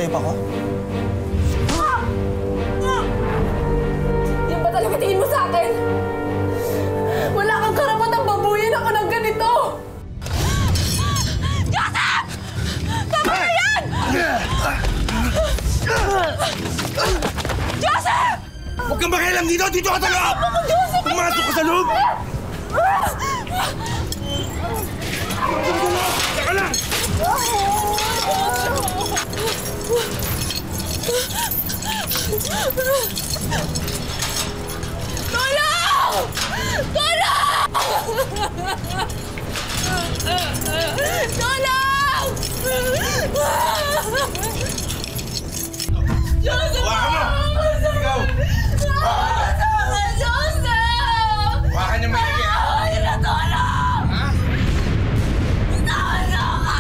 hayop ako? Yan ba talaga tingin mo sa akin? Wala kang karapatang babuyin ako ng ganito! Joseph! Tama na yan! Joseph! Huwag kang makialam dito! Dito ka sa loob! Joseph! Pumasok ka sa loob! Saka lang! Tulong! Tulong! Tulong! Joseph! Ikaw! Joseph! Wakan niyo maigi, ha? Ay, natulong! Ha? Natulong ka!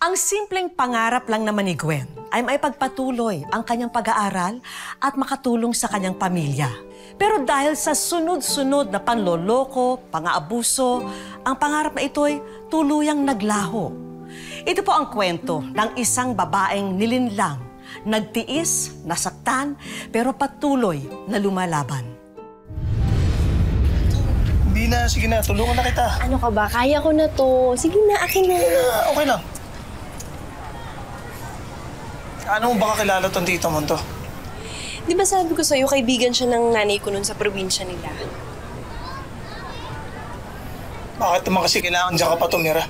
Ang simpleng pangarap lang naman ni Gwen ay maipagpatuloy ang kanyang pag-aaral at makatulong sa kanyang pamilya. Pero dahil sa sunod-sunod na panloloko, pang-aabuso, ang pangarap na ito'y tuluyang naglaho. Ito po ang kwento ng isang babaeng nilinlang, nagtiis, nasaktan, pero patuloy na lumalaban. Hindi na. Sige na. Tulungan na kita. Ano ka ba? Kaya ko na to. Sige na, akin na. Okay lang. Ano mo baka kilala tong tita mo to? Di ba sabi ko sa'yo, kaibigan siya ng nanay ko nun sa probinsya nila? Bakit naman kasi kailangan dyan ka pa tumira?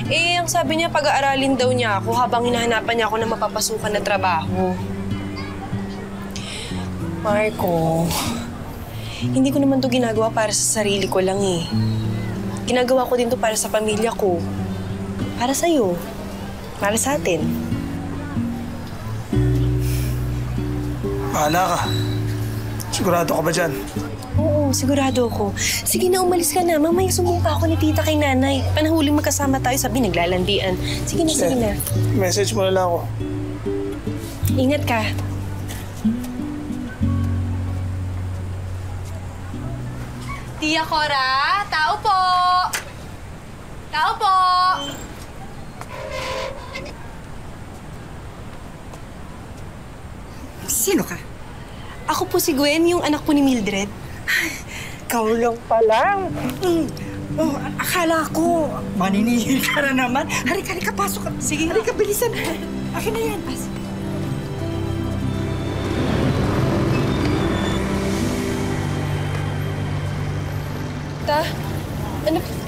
Eh, ang sabi niya, pag-aaralin daw niya ako habang hinahanapan niya ako ng mapapasukan na trabaho. Marco, hindi ko naman to ginagawa para sa sarili ko lang eh. Ginagawa ko din to para sa pamilya ko. Para sa'yo. Para sa atin. Bahala ka. Sigurado ka ba dyan? Oo, sigurado ako. Sige na, umalis ka na. Mamaya sumbong pa ako ni tita kay nanay. Panahuling magkasama tayo, sabi naglalandian. Sige na, sige na. Message mo na lang ako. Ingat ka. Tia Cora, tao po! Tao po! Sino ka? Ako po si Gwen, yung anak po ni Mildred. Ikaw lang pala. Oh, akala ko, maninihil ka na naman. Halika, halika, pasok ka. Sige nga. Halika, bilisan. Akin na yan. Ta,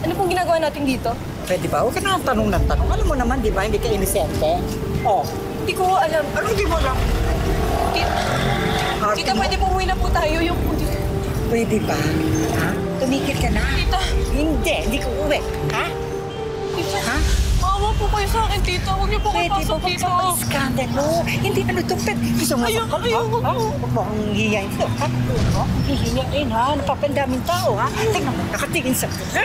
ano pong ginagawa natin dito? Pwede ba? Huwag ka na tanong ng tanong. Alam mo naman, di ba? Hindi ka inisente. Oh, Hindi ko alam. ano hindi mo alam? Tita, pwede po umuwi na po tayo. Yung Pwede ba? Ha? Tumikil ka na. Tita. Hindi ko uwi. Ha? Tita, Ha? maawa po kayo sa akin, tita. Huwag niyo po kayo Pwede pasok ba dito. skandalo? Hindi na nagtupit. Gusto mo Ayoko, sakal, ha? ayoko. Ha? Huwag mo akong hihiyain dito, ha? Ha? Hihiyain, ha? Napapandaming tao, ha? Tingnan mo, nakatingin sa akin, ha?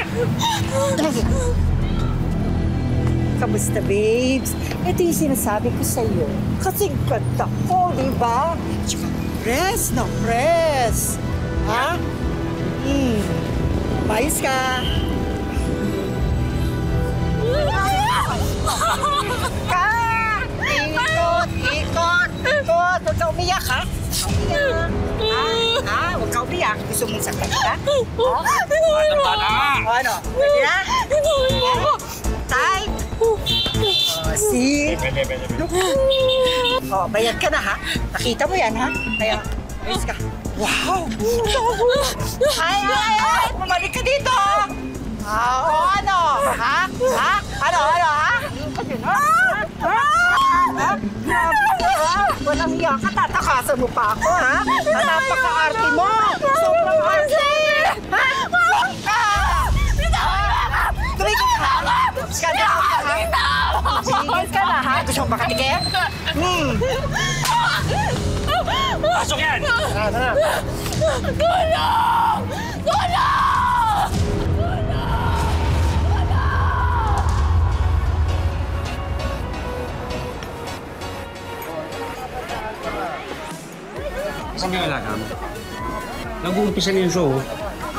Kamusta, babes? Ito yung sinasabi ko sa'yo. Kasing ganda ko, di ba? Tsaka press na press. Ha? Mayos ka. Ka! Ikot! Ikot! Ikot! Huwag ka umiyak, ha? Umiyak. Ha? Huwag ka umiyak. Gusto mong saktan ka? Ha? Ano? Pwede na? Type! See? Look. Oh, bayad ka na, ha? Nakita mo yan, ha? Kaya, ayos ka. Wow! Ay! Bumalik ka dito! O ano? Ha? Ha? Ano? Ha? Walang iya ka, tatakasan mo pa ako, ha? Napaka-arte mo! Sobrang arte! Ha? Tumigil ka, ha? Skandal ka, ha? Tumigil ka na, ha? Gusto mo makatigil? Pasok yan! Tulong! Tulong! Nasaan yung alaga mo? Nag-uumpisa na yung show.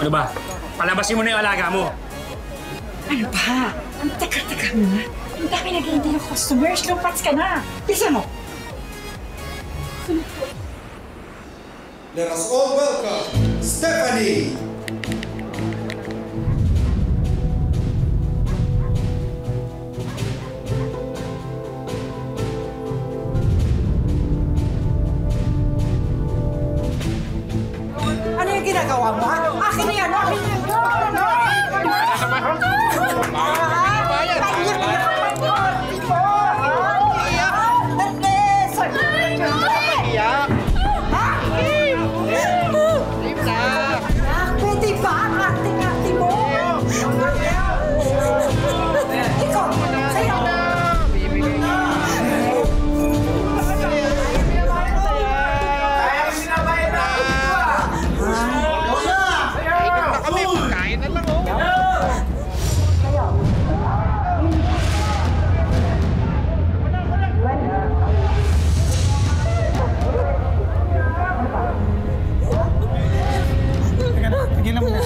Ano ba? Palabasin mo na yung alaga mo. Ano ba? Ang teka-teka mo na. Ang dami nag-iintay ng customers. Lumpas ka na. Bisa mo. Let us all welcome Stephanie! Ano yung ginagawa mo, ha? Akin na yan! Akin na yan! Pwede ba ang acting-acting mo? Ikaw, sa'yo! Tigilan mo na.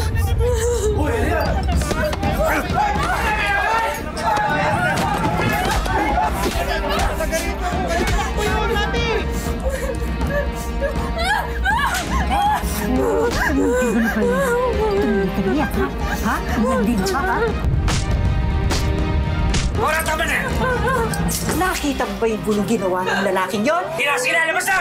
Ha? Hindi siya, ha? Wala, tama na! Nakita mo ba yung gulong ginawa ng lalaking yon? Sila! Labas na!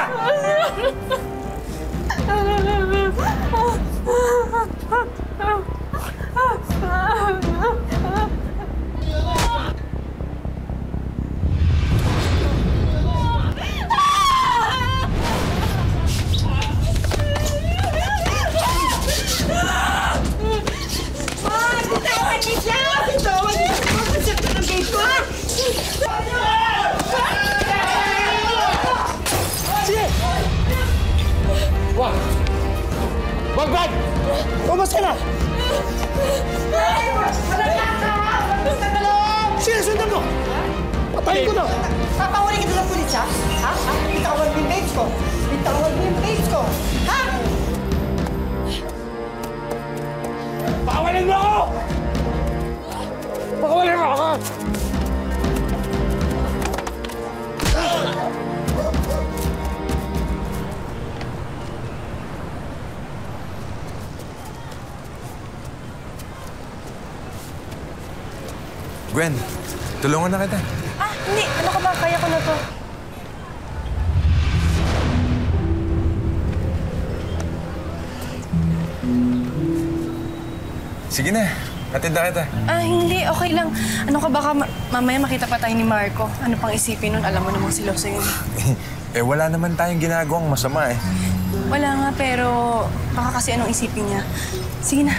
Brad! Umas ka na! Sinusundan mo! Patayin ko na! Papawalin kita ng pulis, ha? Ha? Bitawan mo yung babes ko! Bitawan mo yung babes ko! Ha? Pakawalan mo ako! Pakawalan mo ako! Gwen, tulungan na kita. Ah, hindi. Ano ka ba? Kaya ko na to. Sige na, hatid na kita. Ah, hindi. Okay lang. Ano ka baka mamaya makita pa tayo ni Marco. Ano pang isipin nun? Alam mo namang siloso yun. Eh, wala naman tayong ginagawang masama eh. Wala nga, pero baka kasi anong isipin niya. Sige na.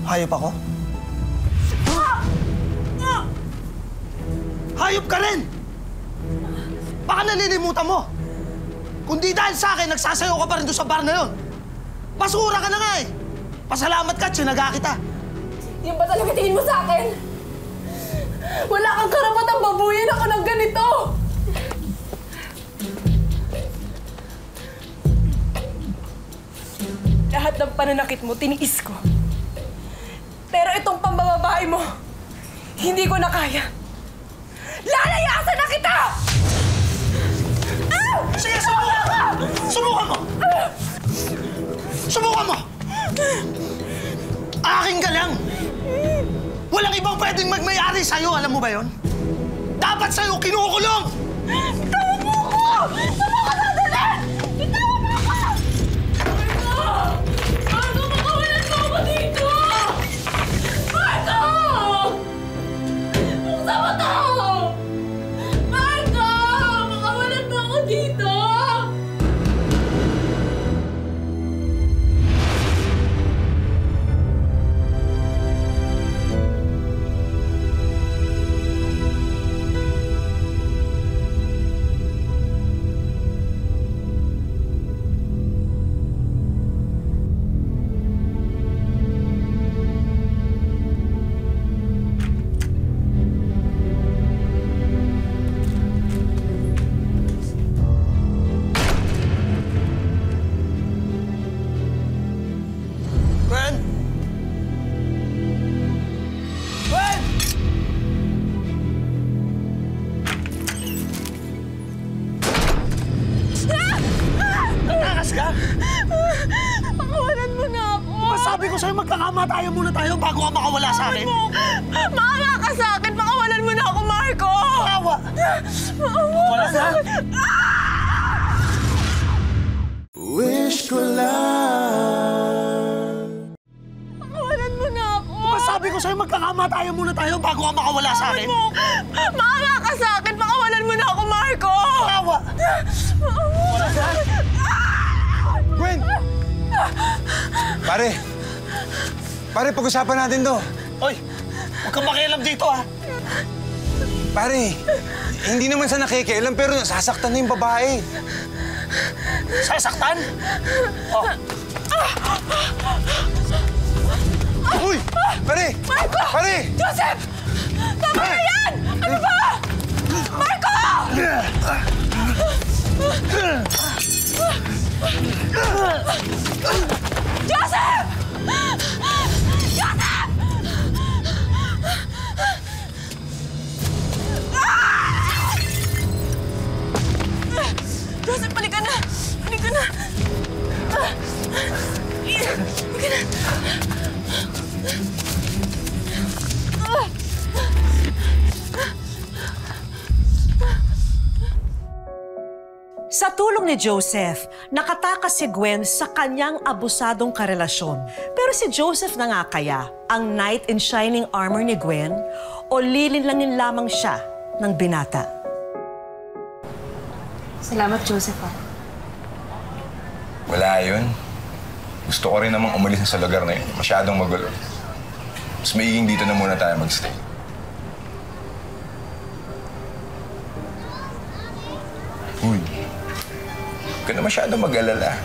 Hayop ako? Hayop ka rin! Baka nalilimutan mo! Kung di dahil sa akin, nagsasayaw ka pa rin doon sa bar na yun. Basura ka na nga eh! Pasalamat ka, tsinaga kita. Yung ba talaga tingin mo sa akin? Wala kang karapatang babuyin ako ng ganito! Lahat ng pananakit mo, tiniis ko. Pero itong pambababae mo, hindi ko na kaya. Lalayasan na kita! Sige, subukan mo! Subukan mo! Subukan mo! Akin ka lang! Walang ibang pwedeng magmayari sa'yo, alam mo ba yon? Dapat sa'yo kinukulong! Bitawan mo ako! Sama ka na dali! Bitawan mo ako! Marco! Makawalan mo ako dito! Marco! Buksan mo to! Marco! Makawalan mo ako dito! magkakamatayan muna tayo bago ka makawala sa akin. Maawa ka sa akin! Pakawalan mo na ako, Marco! Maawa! Wala na! Wish ko lang. Pakawalan mo na ako! Sabi ko sa'yo, magkakamatayan muna tayo bago ka makawala sa akin. Maawa ka sa akin! Pakawalan mo na ako, Marco! Maawa! Wala na! Gwen! Pare! Pare, pag-usapan natin to. Hoy! Huwag kang makialam dito, ha? Pare, hindi naman sa nakikialam pero nasasaktan na yung babae. Sasaktan? Oh. Uy! Pare! Marco! Pare! Joseph! Tama na yan! Ano ba? Marco! Joseph! Joseph! Joseph, balik ka na! Balik ka na! Balik ka na! Sa tulong ni Joseph, nakatakas si Gwen sa kanyang abusadong karelasyon. Pero si Joseph na nga kaya ang knight in shining armor ni Gwen o lilinlangin lamang siya ng binata? Salamat, Joseph. Wala yun. Gusto ko rin namang umalis na sa lugar na yun. Masyadong magulo. Mas maiging dito na muna tayo magstay. Uy. Huwag ka na masyadong mag-alala.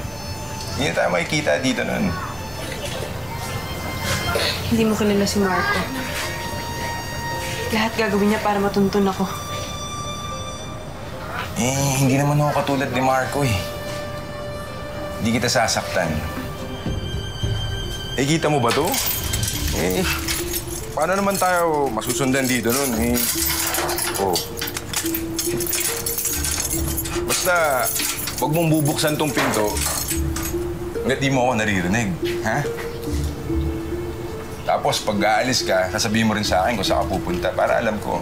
Hindi na tayo makikita dito nun. Hindi mo kilala si Marco. Lahat gagawin niya para matuntun ako. Hindi naman ako katulad ni Marco eh. Hindi kita sasaktan. Kita mo ba to? Paano naman tayo masusundan dito nun Oh. Basta, huwag mong bubuksan tong pinto hanggat di mo ako naririnig, ha? Tapos, pag aalis ka, sasabihin mo rin sa akin kung saan ka pupunta para alam ko.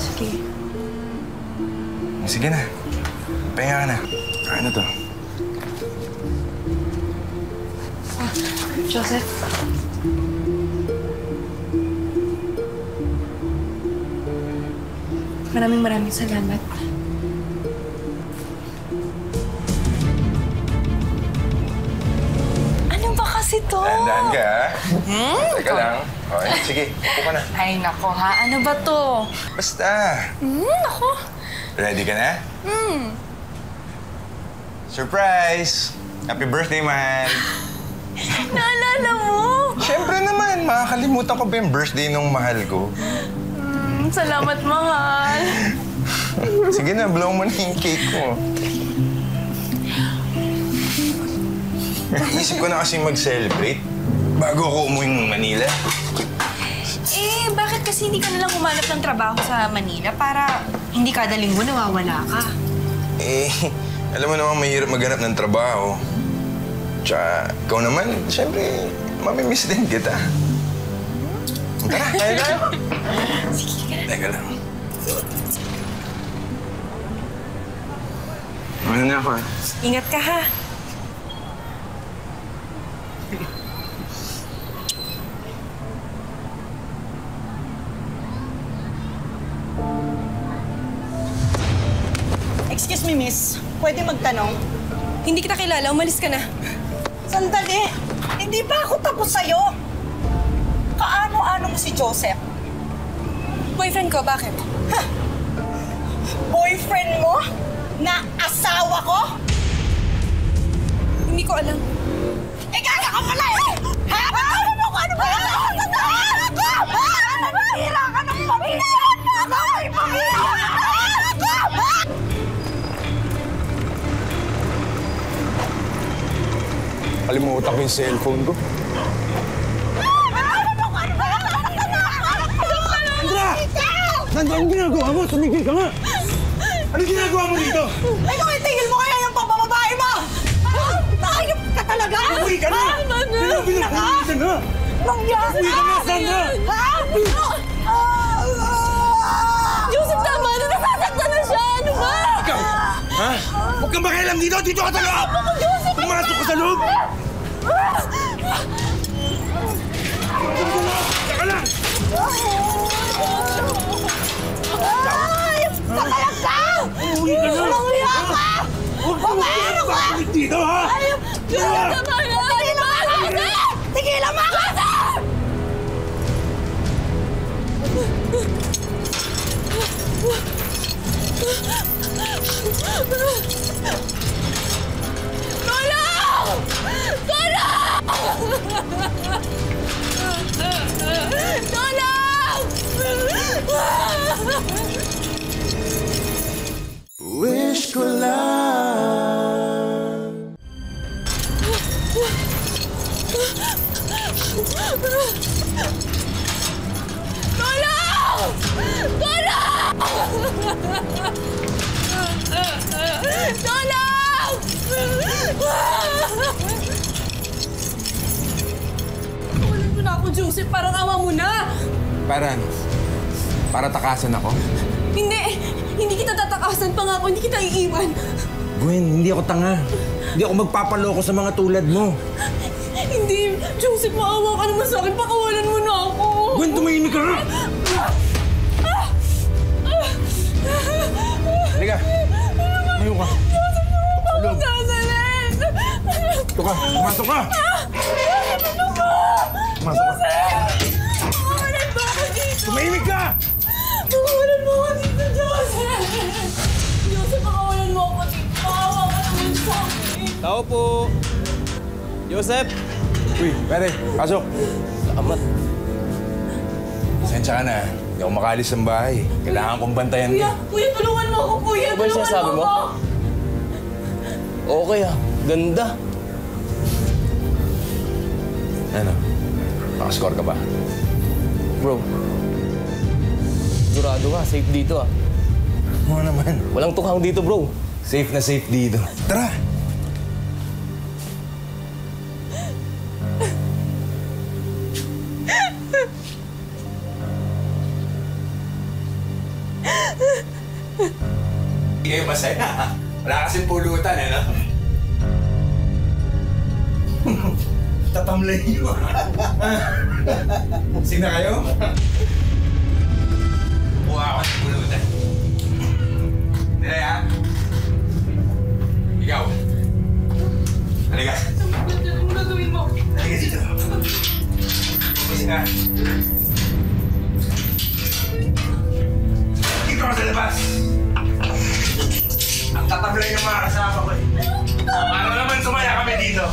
Sige. Sige na. Pahinga ka na. Ano to? Joseph. Maraming salamat. Ano ba kasi to? Dahan-dahan ka, ha? Teka lang. Okay, sige. Upo ka na. Ay, nako ha. Ano ba to? Basta. Nako. Ready ka na? Surprise! Happy birthday, man! Naalala mo? Siyempre naman, makakalimutan ko ba yung birthday nung mahal ko? Salamat, mahal. Sige na, blow mo na yung cake ko. Naisip ko na kasi mag-celebrate bago ako umuwi ng Manila. Bakit kasi hindi ka nalang humanap ng trabaho sa Manila para hindi kada linggo nawawala ka? Alam mo naman, mahirap maghanap ng trabaho. Tsaka, ikaw naman, siyempre, mamimiss din kita. Tara, kaya tayo. Sige ka na. Teka lang. Ano na ako, Ingat ka, ha? Excuse me, miss. Pwede magtanong? Hindi kita kilala. Umalis ka na. Sandali! Hindi pa ako tapos sa'yo? Kaano-ano mo si Joseph? Boyfriend ko, bakit? Boyfriend mo? Na asawa ko? Hindi ko alam. Gaya ka pala eh! Ha? Ano ba? Ano ba? Hira ka ng pamilya! Ay, pamilya! Kalimutan ko yung cellphone ko. Andra! Nandun ang ginagawa mo? Tumigil ka nga! Ano ginagawa mo dito? Ikaw, itigil mo kaya yung pambababae mo! Nakayop ka talaga! Uwi ka na! Tama na! Joseph, tama na! Nasasaktan na siya! Ano ba? Ikaw! Ha? Huwag kang makialam dito! Dito ka sa loob! Pumasok ka sa loob! Teka lang! Ay! Sakalag ka! Uwi ka na! Walang uya ka! Huwag ka makialam dito, ha? Joseph, tama na! Tigilan mo ako! Tulong! Tulong! Tulong! Wish ko lang. Tulong! Tulong! Tulong! Walang mo na ako, Joseph. Parang awa mo na. Para ano? Para takasan ako? Hindi. Hindi kita tatakasan. Pangako, hindi kita iiwan. Gwen, hindi ako tanga. Hindi ako magpapaloko sa mga tulad mo. Hindi. Joseph, maawa ka naman sa akin. Pakawalan mo na ako. Gwen, tumahimik ka! Halika! Tumayo ka! Ako sasalin. Ito ka! Pumasok ka! Pumasok ka! Pakawalan mo ako dito. Tumahimik ka! Pakawalan mo ako dito, Joseph. Joseph, pakawalan mo ako dito. Maawa ka naman sa akin. Tao po! Joseph! Uy, pare, pasok! Salamat. Sensya ka na. Hindi ako makalis ng bahay. Kailangan kong bantayan Kuya, din. kuya, tulungan mo ako, kuya. Ano ba yung Tulungan sinasabi mo mo? ako. Okay ganda. Ano? Nakascore ka ba? Bro, sigurado ka, safe dito Oo naman. Walang tukhang dito, bro. Safe na safe dito. Tara! Hindi kayo masaya. Wala kasing pulutan, eh, no? Tatamlay nyo. Sina kayo? Kuha ako ng pulutan. Nilay, ha? Ikaw. Halika. Ano gagawin mo? Halika dito. Pumasok ka. Dito ka sa labas. Ang tatablay ng mga kasama ko, eh. Para naman sumaya kami dito.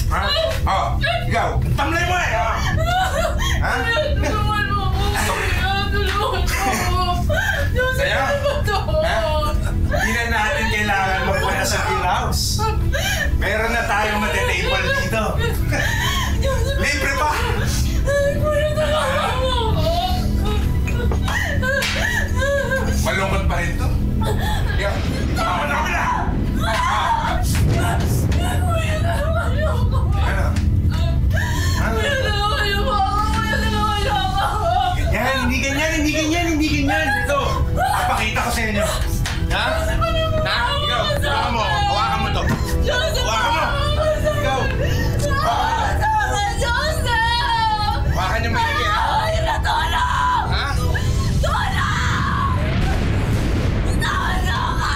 Ha? Oh, ikaw. Tamlay mo, eh. Oh. Ha? Tulungan mo ako, kuya. Tulungan mo ako. Joseph, Sa'yo? ano ba to? Ha? Hindi na natin kailangan magpunta sa beer house. Meron na tayong matitable dito. Libre pa! Kuya, tulungan mo ako. Malungkot pa rin to. Ikaw, ako na kabila! Kuya, tulungan niyo ako. Ano? Kuya, tulungan niyo ako. Kuya, tulungan niyo ako. Yan, hindi ganyan, hindi ganyan, hindi ganyan. Ito, papakita ko sa inyo. Ha? Ha? Ikaw, hawakan mo. Hawakan mo to. Joseph, Hawakan mo. Ikaw. tulungan, Joseph! Hawakan niyo maigi, ha? Ay, natulong! Ha? Tulong! Tulong ka!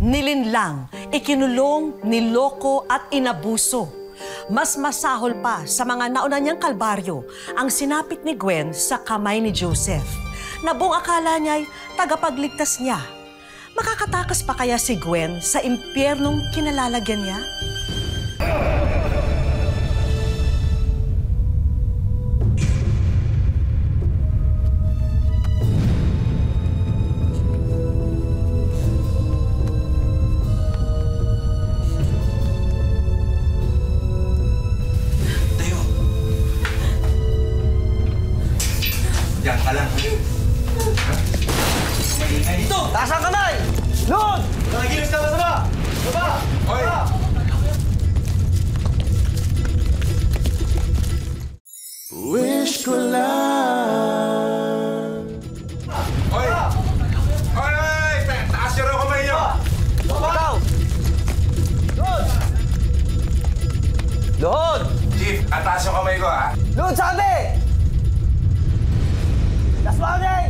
Nilinlang, ikinulong, niloko at inabuso. Mas masahol pa sa mga nauna niyang kalbaryo ang sinapit ni Gwen sa kamay ni Joseph. Na buong akala niya'y tagapagligtas niya. Makakatakas pa kaya si Gwen sa impyernong kinalalagyan niya? wish ko lang. Hoy! Hoy! Taas nyo rin kamay nyo! Ikaw! Doon! Chief, ataas yung kamay ko, ha? Doon, sabi! Last morning!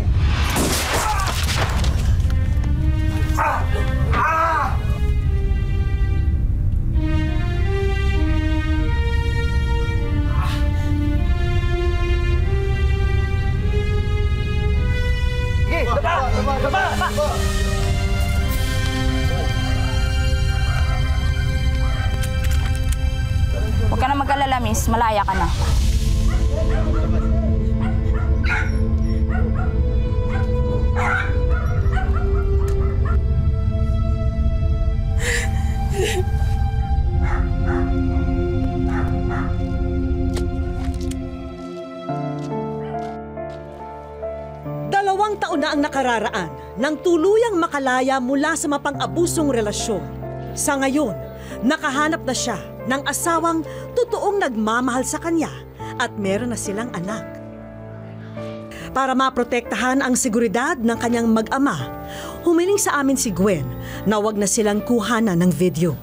Sige, daba! Huwag ka na mag-alala, miss. Malaya ka na. Dalawang taon na ang nakararaan nang tuluyang makalaya mula sa mapang-abusong relasyon. Sa ngayon, nakahanap na siya ng asawang totoong nagmamahal sa kanya at meron na silang anak. Para maprotektahan ang seguridad ng kanyang mag-ama, humiling sa amin si Gwen na wag na silang kuhanan ng video.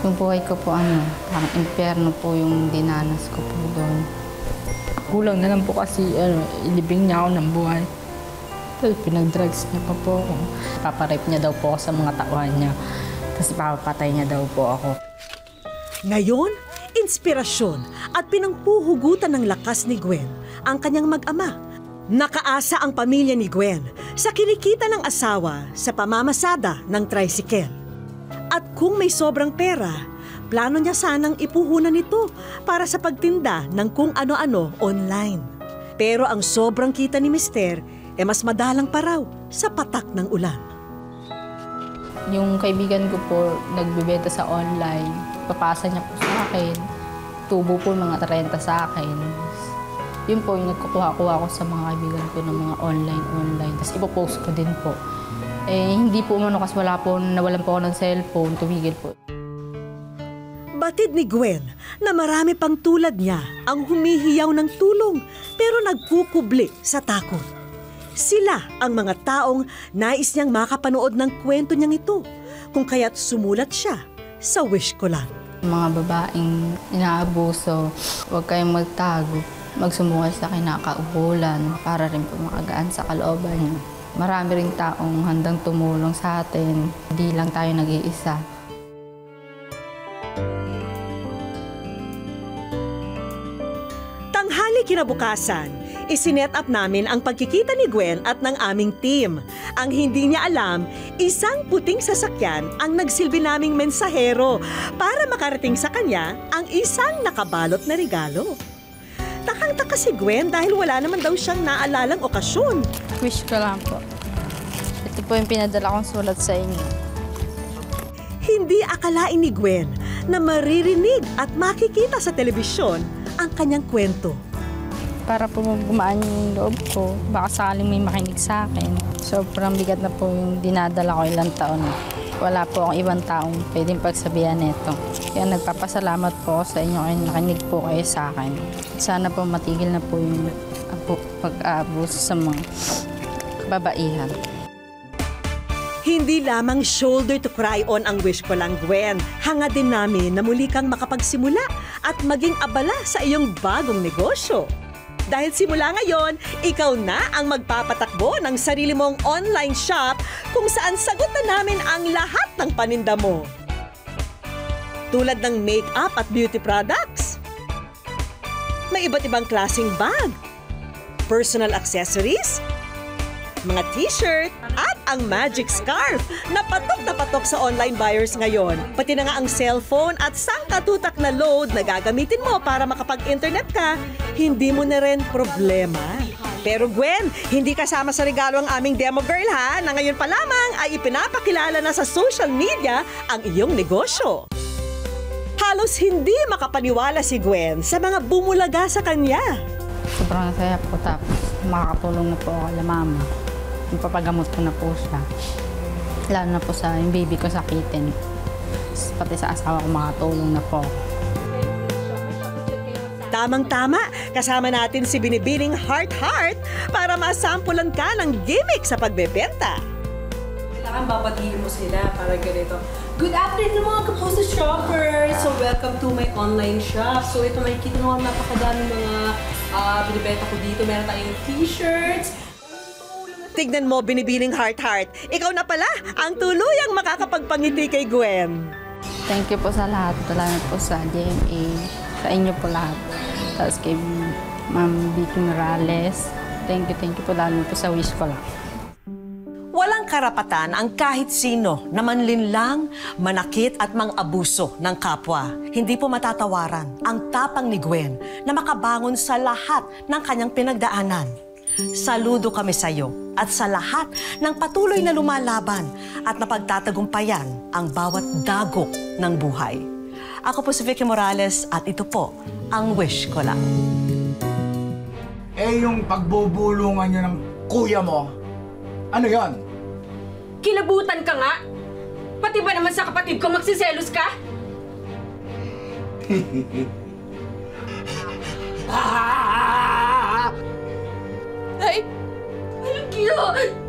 Yung buhay ko po, parang impyerno po yung dinanas ko po doon. Kulang na lang po kasi ilibing niya ako ng buhay. Tapos pinag-drugs niya pa po ako. Paparape niya daw po ako sa mga tauhan niya. Kasi papapatay niya daw po ako. Ngayon, inspirasyon at pinangpuhugutan ng lakas ni Gwen ang kanyang mag-ama. Nakaasa ang pamilya ni Gwen sa kinikita ng asawa sa pamamasada ng tricycle. At kung may sobrang pera, plano niya sanang ipuhunan ito para sa pagtinda ng kung ano-ano online. Pero ang sobrang kita ni Mister mas madalang pa raw sa patak ng ulan. Yung kaibigan ko po nagbebenta sa online, papasa niya po sa akin. Tubo po mga 30 sa akin. Yun po yung nagkukuha-kuha ko sa mga kaibigan ko ng mga online. Tapos ipopost ko din po. Hindi po umano kasi nawalan po ako ng cellphone, tumigil po. Batid ni Gwen na marami pang tulad niya ang humihiyaw ng tulong pero nagkukubli sa takot. Sila ang mga taong nais niyang makapanood ng kwento niyang ito, kung kaya't sumulat siya sa wish ko lang. Mga babaeng inaabuso, huwag kayong magtago. Magsumukay sa kinakaubulan para rin po makagaan sa kalooban niyo. Marami ring taong handang tumulong sa atin. Hindi lang tayo nag-iisa. Tanghali kinabukasan, isinet up namin ang pagkikita ni Gwen at ng aming team. Ang hindi niya alam, isang puting sasakyan ang nagsilbi naming mensahero para makarating sa kanya ang isang nakabalot na regalo. Takang-taka si Gwen dahil wala naman daw siyang naalalang okasyon. Wish ko lang po. Ito po yung pinadala kong sulat sa inyo. Hindi akalain ni Gwen na maririnig at makikita sa telebisyon ang kanyang kwento. Para po gumaan yung loob ko, baka sakaling may makinig sa akin. Sobrang bigat na po yung dinadala ko ilang taon. Wala po akong ibang taong pwedeng pagsabihan nito. Kaya nagpapasalamat po ako sa inyo kaya nakinig po kayo sa akin. Sana po matigil na po yung pag-aabuso sa mga kababaihan. Hindi lamang shoulder to cry on ang wish ko lang, Gwen. Hanga din namin na muli kang makapagsimula at maging abala sa iyong bagong negosyo. Dahil simula ngayon, ikaw na ang magpapatakbo ng sarili mong online shop kung saan sagot na namin ang lahat ng paninda mo. Tulad ng make-up at beauty products. May iba't ibang klaseng bag, personal accessories, mga t-shirt, at ang magic scarf na patok sa online buyers ngayon. Pati na nga ang cellphone at sangkatutak na load na gagamitin mo para makapag-internet ka, hindi mo na rin problema. Pero Gwen, hindi kasama sa regalo ang aming demo girl ha, na ngayon pa lamang ay ipinapakilala na sa social media ang iyong negosyo. Halos hindi makapaniwala si Gwen sa mga bumulaga sa kanya. Sobrang saya po tapos makakatulong na po ako kay mama. Ipapagamot ko na po siya. Lalo na po sa yung baby ko sakitin. Pati sa asawa ko makatulong na po. Tamang-tama, kasama natin si Binibining Heart Heart para masampulan ka ng gimmick sa pagbebenta. Kailangan babatiin mo sila para ganito. Good afternoon mga Kapuso shoppers! So welcome to my online shop. So ito makikita mo napakadami mga binibenta ko dito. Meron tayong t-shirts. Tignan mo, Binibining Heart Heart. Ikaw na pala ang tuluyang makakapagpangiti kay Gwen. Thank you po sa lahat. Salamat po sa GMA. Sa inyo po lahat. Tapos kay Ma'am Vicky Morales. Thank you po lalo po sa wish ko lang. Walang karapatan ang kahit sino na manlinlang, manakit at mang-abuso ng kapwa. Hindi po matatawaran ang tapang ni Gwen na makabangon sa lahat ng kanyang pinagdaanan. Saludo kami sa iyo at sa lahat ng patuloy na lumalaban at napagtatagumpayan ang bawat dagok ng buhay. Ako po si Vicky Morales at ito po ang wish ko lang. Eh, yung pagbubulungan nyo ng kuya mo, ano yon? Kilabutan ka nga! Pati ba naman sa kapatid ko magsiselos ka? Ay! Ay, ang cute!